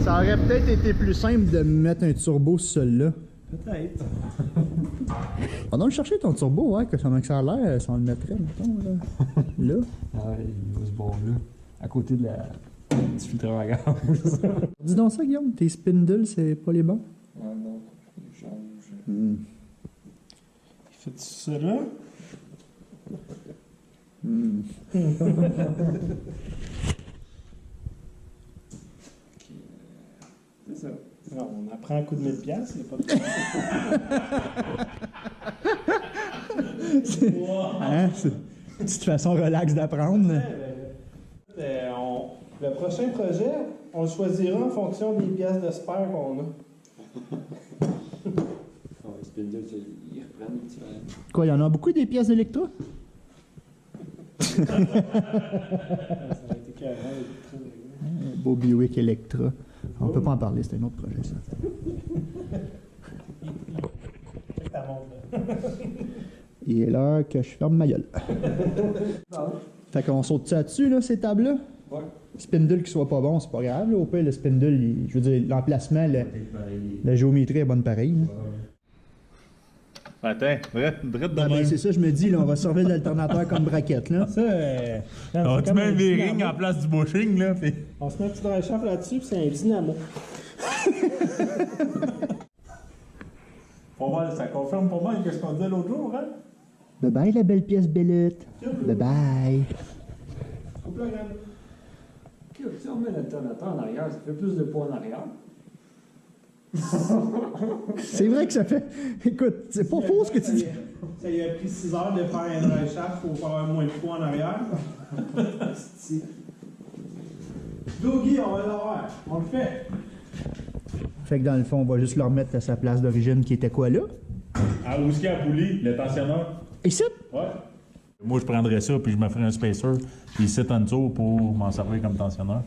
Ça aurait peut-être été plus simple de mettre un turbo sur celui-là. Peut-être. On va le chercher ton turbo, ouais, que ça a l'air, si on le mettrait, mettons, là. Là. Ah ouais, il va se bon là. À côté de la... du filtreur à gaz. Dis donc ça, Guillaume, tes spindles, c'est pas les bons? Ah non, il change. Mm. Fais-tu ça là? Mm. C'est ça. Alors, on apprend un coup de 1000$, il n'y a pas de Hein? C'est une petite façon relax d'apprendre. Le prochain projet, on le choisira en fonction des pièces de spare qu'on a. Les spindles, ils reprennent un petit peu. Quoi, il y en a beaucoup des pièces d'Electra? Ça a été carré, très agréable. Beau Buick Electra. On peut pas en parler, c'est un autre projet, ça. Il est l'heure que je ferme ma gueule. Fait qu'on saute dessus, là, ces tables-là? Ouais. Spindle qui soit pas bon, c'est pas grave. Là. Au pire, le spindle, je veux dire, l'emplacement, la géométrie est bonne pareil. Attends, drette de Ah, ben, même. c'est ça, je me dis, là, on va servir l'alternateur comme braquette, là. Ça, On te met un V-ring en place du bushing, là, puis... on se met un petit drive shaft là-dessus, puis c'est un dynamo. Pour moi, ça confirme pour moi ce qu'on disait l'autre jour, hein? Bye bye, la belle pièce bellette. Bye bye. Coupe la graine. Si on met l'alternateur en arrière, ça fait plus de poids en arrière. C'est vrai que ça fait. Écoute, c'est pas faux ce que tu dis. Ça y a pris 6 heures de faire un drive shaft pour faire moins de poids en arrière. Go Guy, on va l'avoir. On le fait. Fait que dans le fond, on va juste le remettre à sa place d'origine qui était quoi là? Ah, où est-ce qu'il y a Pouli, le tensionneur? Ici? Ouais. Moi, je prendrais ça, puis je me ferais un spacer, puis ici en dessous pour m'en servir comme tensionneur.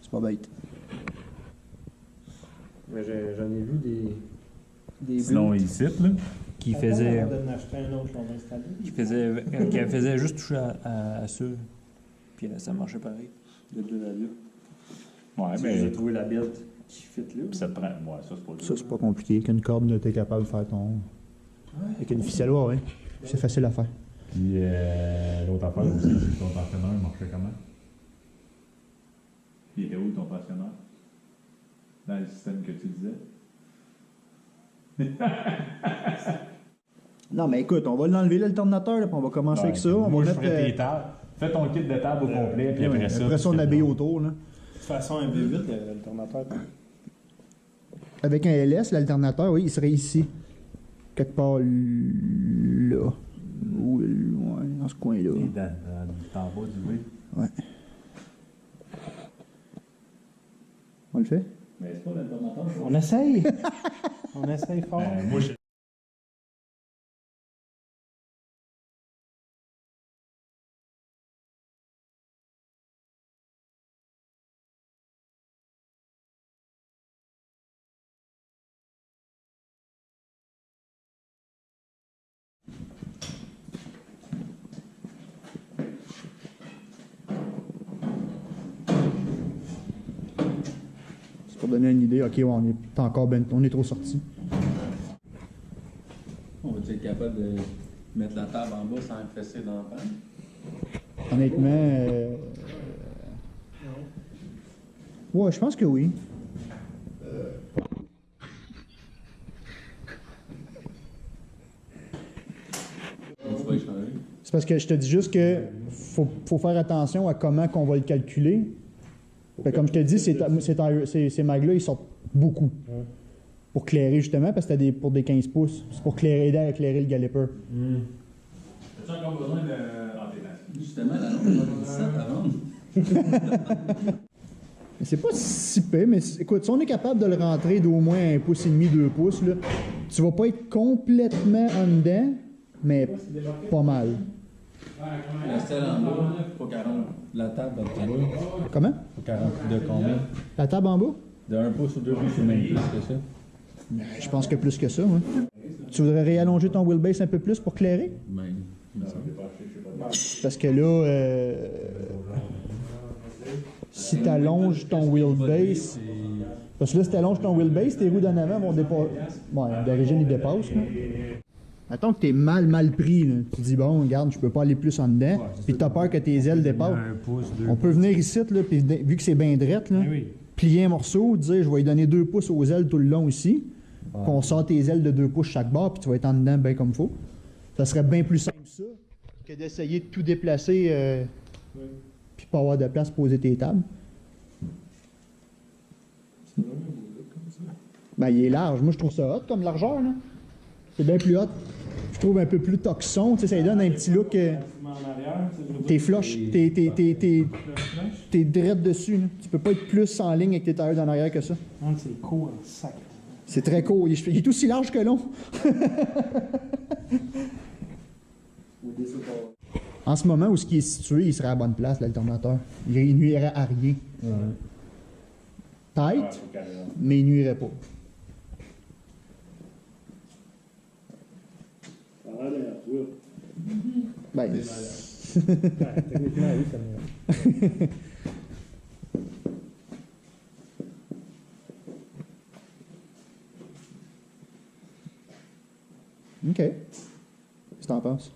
C'est pas bête. Mais j'en ai vu des Sinon, ici, là. qui faisaient. On va en acheter un autre, on va installer. Qui faisait juste toucher à ça. Puis ça marchait pareil. De 2 à 2. Ouais, J'ai mais... trouvé la bête qui fit là. Puis ça te prend... Ouais, ça, c'est pas dur. Ça, c'est pas compliqué. Qu'une corde, là, t'es capable de faire ton. Avec une ficelle, ouais. C'est facile à faire. Puis l'autre affaire aussi, c'est que ton tensionneur marchait comment? Il était où ton tensionneur? Dans le système que tu disais? Non, mais écoute, on va l'enlever l'alternateur, là, puis on va commencer avec ça. On Moi, va je mettre. ferais tes tables. Fais ton kit de table au complet, puis après ça... Après ça, on habille autour, là. De toute façon, un V8, l'alternateur. Avec un LS, l'alternateur, oui, il serait ici. Quelque part là. Ou ouais, dans ce coin-là. Dans le bas du V. Ouais. On le fait? Mais c'est pas l'alternateur. On essaye. On essaye fort. Moi, je... Pour donner une idée, ok, ouais, on est encore on est trop sorti. On va être capable de mettre la table en bas sans être fessé dans la panne? Honnêtement, ouais, je pense que oui. On pourrait changer. C'est parce que je te dis juste que faut faire attention à comment qu'on va le calculer. Fait que comme je te dis, ces mags-là, ils sortent beaucoup. Pour clairer justement, parce que t'as pour des 15 pouces. C'est pour aider à éclairer le galloper. As-tu encore besoin de. Justement, la lampe, on a 17 à vendre. C'est pas si pire, mais écoute, si on est capable de le rentrer d'au moins 1,5 pouce, 2 pouces, là, tu vas pas être complètement en dedans, mais pas mal. La selle en bas, pas 40. La table en bas, Comment? pas 40. De combien? La table en bas? De 1 pouce ou 2 pouces, c'est même plus que ça. Je pense que plus que ça, ouais. Tu voudrais réallonger ton wheelbase un peu plus pour clairer? Même. Parce que là, si tu allonges ton wheelbase, parce que là, si tu allonges ton wheelbase, tes roues d'en avant vont dépasser. Bon, d'origine, ils dépassent. Là. Mettons que tu es mal pris. Là. Tu dis, bon, regarde, je peux pas aller plus en dedans. Puis tu as peur que tes ailes dépassent. On peut venir ici, là, puis vu que c'est bien drette, là, plier un morceau, dire, je vais lui donner 2 pouces aux ailes tout le long ici. Puis on sort tes ailes de 2 pouces chaque bord, puis tu vas être en dedans bien comme il faut. Ça serait bien plus simple, ça, que d'essayer de tout déplacer, puis pas avoir de place pour poser tes tables. Ben, il est large. Moi, je trouve ça hot comme largeur, là. C'est bien plus hot. Je trouve un peu plus toxon. Tu sais, ça lui donne un petit look. T'es flush. T'es direct dessus. Là. Tu peux pas être plus en ligne avec tes tailleurs en arrière que ça. C'est court en sac. C'est très court. Il est aussi large que long. En ce moment où ce qui est situé, il serait à la bonne place, l'alternateur. Il nuirait à rien. Tight, mais il nuirait pas. Ben, Techniquement, oui, ça me... OK. Qu'est-ce que t'en penses?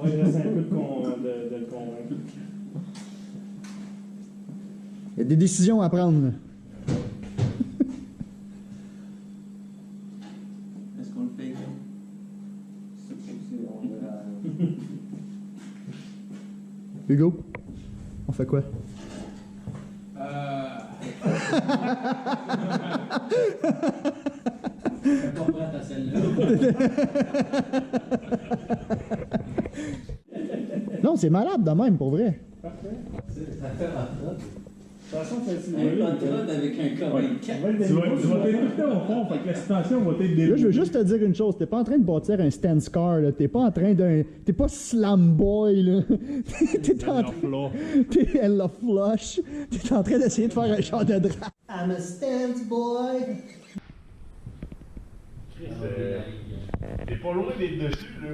Il reste un peu de le convaincre. Il y a des décisions à prendre. Là. Est-ce qu'on le fait? Hugo, on fait quoi? C'est pas prête à celle-là. Non, c'est malade de même, pour vrai. Ça fait la trotte. De toute façon, c'est Un trotte avec un commune 4. Tu vas être tout au fond, fait que la suspension va être Là, je veux juste te dire une chose. T'es pas en train de bâtir un stance car, là. T'es pas en train d'un... T'es pas slam boy, là. T'es en train... T'es Ella Flush. T'es en train d'essayer de faire un char de drap. I'm a stance boy. T'es pas loin d'être dessus, là.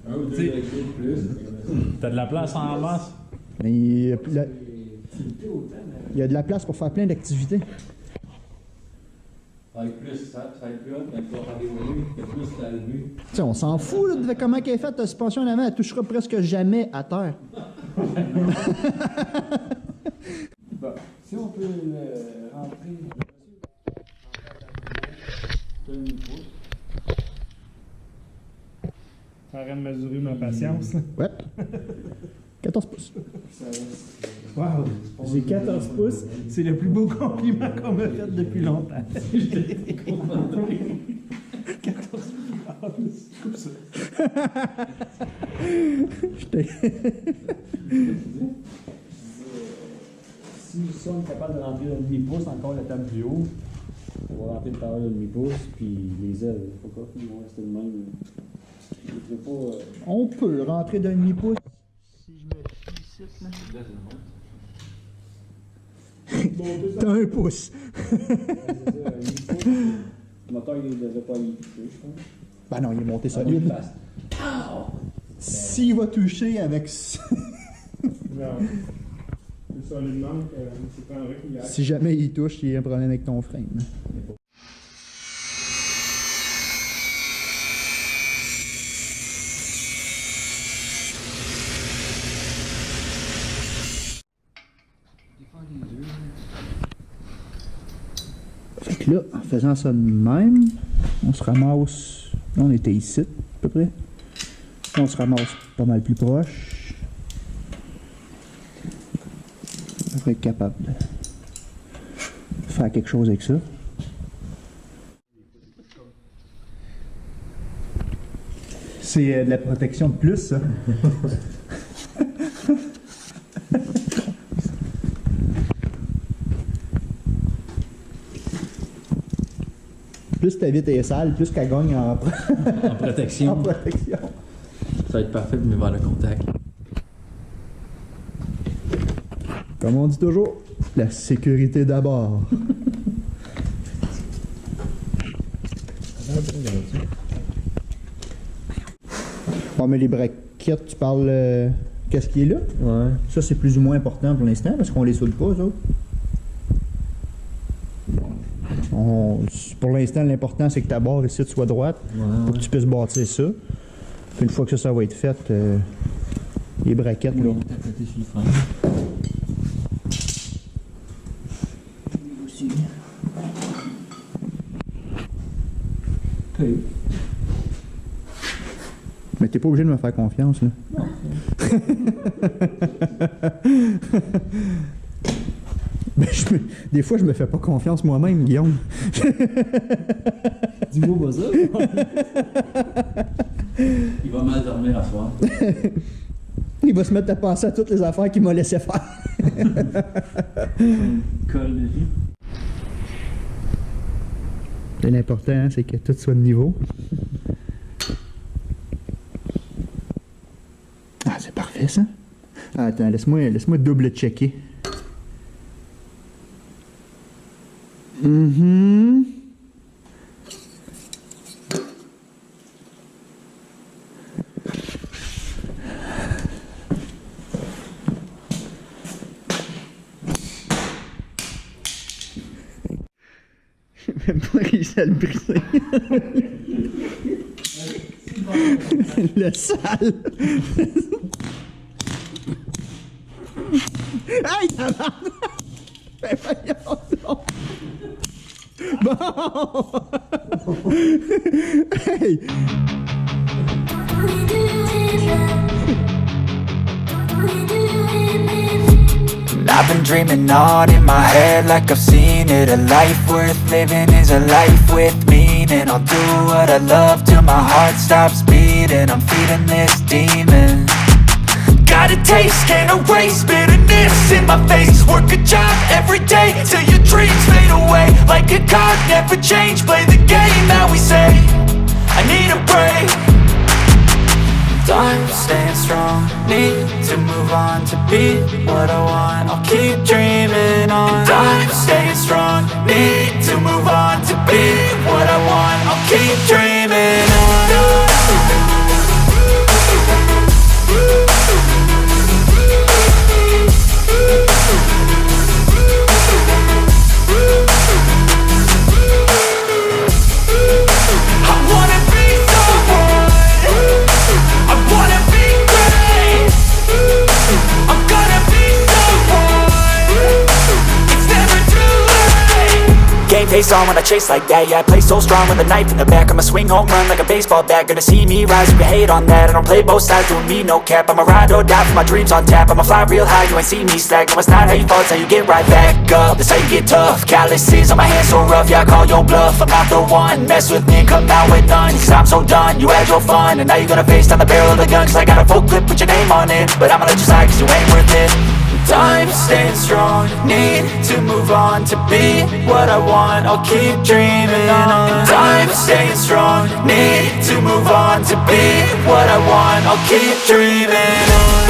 Un ou deux degrés de plus. T'as de la place en masse? Mais il y a de la place pour faire plein d'activités. Ça va être plus, ça va être plus haut, mais il faut faire des volumes, il y a plus à lever. Tu sais, on s'en fout là, de comment elle est faite, ta suspension en avant. Elle touchera presque jamais à terre. Bon, si on peut rentrer. Je suis en train de mesurer ma patience. Ouais. 14 pouces. Wow! J'ai 14 pouces. C'est le plus beau compliment qu'on m'a fait depuis longtemps. 14 pouces. Si nous sommes capables de rentrer le demi-pouce, encore la table du haut, on va rentrer le tailleur de demi-pouce, puis les ailes, faut pas qu'ils vont rester de même. Je pas, On peut rentrer d'un demi-pouce. Si je me fie ici, là. T'as 1 pouce. le moteur, il ne devrait pas y toucher, je pense. Ben non, il est monté solide. S'il va toucher avec... Non. C'est ça, lui demande, c'est pas vrai qu'il y a. Si jamais il touche, il y a un problème avec ton frein. que là, en faisant ça de même, on se ramasse. Là, on était ici, à peu près. Là, on se ramasse pas mal plus proche. On devrait être capable de faire quelque chose avec ça. C'est de la protection de plus, ça. Plus ta vitre est sale, plus qu'elle gagne en, En protection. en protection. Ça va être parfait pour mes verres de contact. Comme on dit toujours, la sécurité d'abord. Bon, mais les braquettes, tu parles. Qu'est-ce qui est là? Ouais. Ça, c'est plus ou moins important pour l'instant parce qu'on les soude pas, eux autres. Pour l'instant, l'important, c'est que ta barre ici soit droite pour que tu puisses bâtir ça. Puis une fois que ça va être fait, les braquettes, là. Tapoter sur le frein. Mais t'es pas obligé de me faire confiance, là. Ben, des fois, je me fais pas confiance moi-même, Guillaume. Dis-moi pas ça. Il va mal dormir à soir. Il va se mettre à penser à toutes les affaires qu'il m'a laissé faire. Colle dessus. L'important, hein, c'est que tout soit de niveau. Ah, c'est parfait, ça. Ah, attends, laisse-moi double-checker. J'ai même pas réussi à le briser. Le sale. Aïe, tabarnak! Ben voyons donc. Bon! Hey! I've been dreaming on in my head like I've seen it. A life worth living is a life with meaning. I'll do what I love till my heart stops beating. I'm feeding this demon. Got a taste, can't erase bitterness in my face. Work a job every day till your dreams fade away. Like a card, never change, play the game that we say. I need a break. Time staying strong, need to move on to be what I want. I'll keep dreaming on. Time staying strong, need to move on to be what I want. I'll keep dreaming on. Face on when I chase like that, yeah, I play so strong with a knife in the back. I'ma swing home run like a baseball bat. Gonna see me rise, you can hate on that. I don't play both sides, doing me no cap. I'ma ride or die for my dreams on tap. I'ma fly real high, you ain't see me slack. No, it's not how you fall, it's how you get right back up. That's how you get tough. Calluses on my hands so rough, yeah, I call your bluff. I'm not the one, mess with me and come out with none. Cause I'm so done, you had your fun. And now you're gonna face down the barrel of the gun. Cause I got a full clip, put your name on it. But I'ma let you slide cause you ain't worth it. Time staying strong, need to move on to be what I want. I'll keep dreaming on. Time staying strong, need to move on to be what I want. I'll keep dreaming on.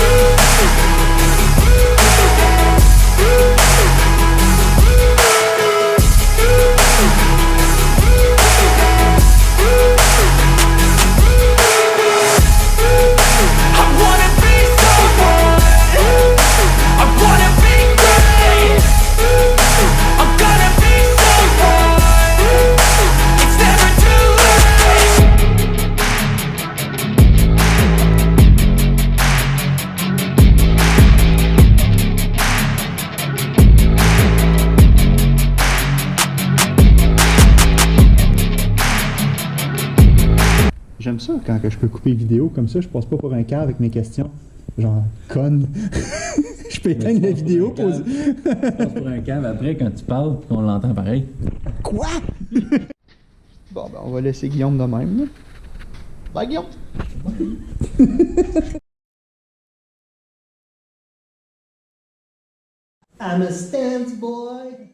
J'aime ça quand que je peux couper vidéo comme ça, je passe pas pour un cas avec mes questions. Genre, conne. Je peux éteindre la vidéo, poser. Tu passes pour un cave après quand tu parles puis qu'on l'entend pareil. Quoi? Bon, ben, on va laisser Guillaume de même, là. Bye, Guillaume! I'm a stance boy.